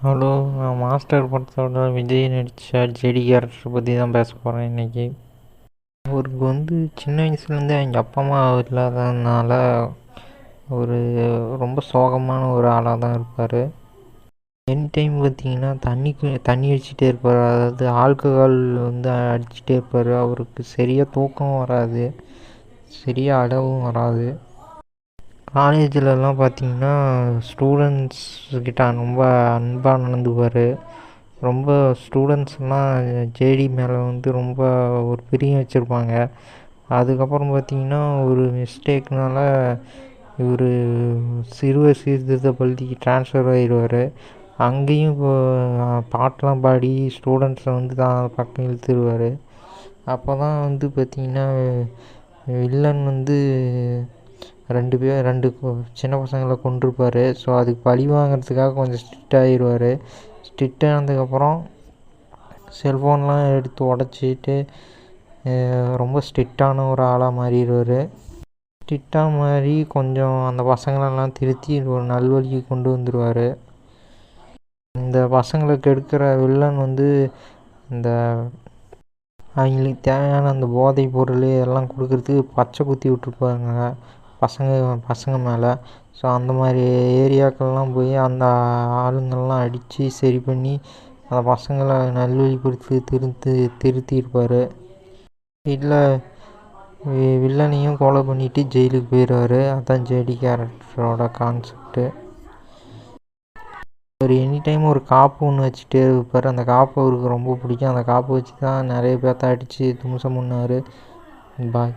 Hello, நான் master படத்தோட விஜய் நடித்த ஜெடி கேரக்டர் பற்றி தான் பேச போகிறேன் இன்றைக்கி. அவருக்கு சின்ன வயசுலேருந்தே அவங்க அப்பா அம்மா இல்லாததுனால ஒரு ரொம்ப சோகமான ஒரு ஆளாக தான் இருப்பார். எனி டைம் பார்த்திங்கன்னா தண்ணி அடிச்சுட்டே இருப்பார். அதாவது ஆல்கஹால் அடிச்சுட்டே இருப்பார். அவருக்கு சரியாக தூக்கம் வராது, சரியாக அடவும் வராது. காலேஜிலலாம் பார்த்திங்கன்னா ஸ்டூடெண்ட்ஸ் கிட்ட ரொம்ப அன்பாக நடந்துக்குவார். ரொம்ப ஸ்டூடெண்ட்ஸ்லாம் ஜேடி மேலே ரொம்ப ஒரு பிரியம் வச்சுருப்பாங்க. அதுக்கப்புறம் பார்த்திங்கன்னா ஒரு மிஸ்டேக்னால் இவர் சிறுவர் சீர்திருத்த பள்ளிக்கு ட்ரான்ஸ்ஃபர் ஆகிடுவார். அங்கேயும் பாட்டெலாம் பாடி ஸ்டூடெண்ட்ஸை தான் பக்கம் இழுத்துருவார். அப்போ தான் பார்த்திங்கன்னா வில்லன் ரெண்டு சின்ன பசங்களை கொண்டிருப்பார். ஸோ அதுக்கு பழி வாங்கிறதுக்காக கொஞ்சம் ஸ்ட்ரிக்ட் ஆகிடுவார். ஸ்ட்ரிக்ட் ஆனதுக்கப்புறம் செல்ஃபோன்லாம் எடுத்து உடச்சிட்டு ரொம்ப ஸ்ட்ரிக்டான ஒரு ஆளாக மாறிடுவார். ஸ்ட்ரிக்டாக மாறி கொஞ்சம் அந்த பசங்களெல்லாம் திருத்தி ஒரு நல்வழிக்கு கொண்டு வந்துடுவார். இந்த பசங்களை கெடுக்கிற வில்லன் இந்த அவங்களுக்கு தேவையான அந்த போதைப் பொருள் எல்லாம் கொடுக்கறதுக்கு பச்சை குத்தி விட்ருப்பாங்க பசங்க மேலே. ஸோ அந்த மாதிரி ஏரியாக்கள்லாம் போய் அந்த ஆளுங்கள்லாம் அடித்து சரி பண்ணி அந்த பசங்களை நல்வழிப்படுத்தி திருத்தியிருப்பார். இல்லை, வில்லனையும் கொலை பண்ணிவிட்டு ஜெயிலுக்கு போயிடுவார். அதுதான் ஜேடி கேரக்டரோட கான்செப்ட்டு. அவர் எனி டைம் ஒரு காப்பு ஒன்று வச்சுட்டே இருப்பார். அந்த காப்பு அவருக்கு ரொம்ப பிடிக்கும். அந்த காப்பு வச்சு தான் நிறைய பேர்த்த அடித்து தும்சம் பண்ணார். பாய்.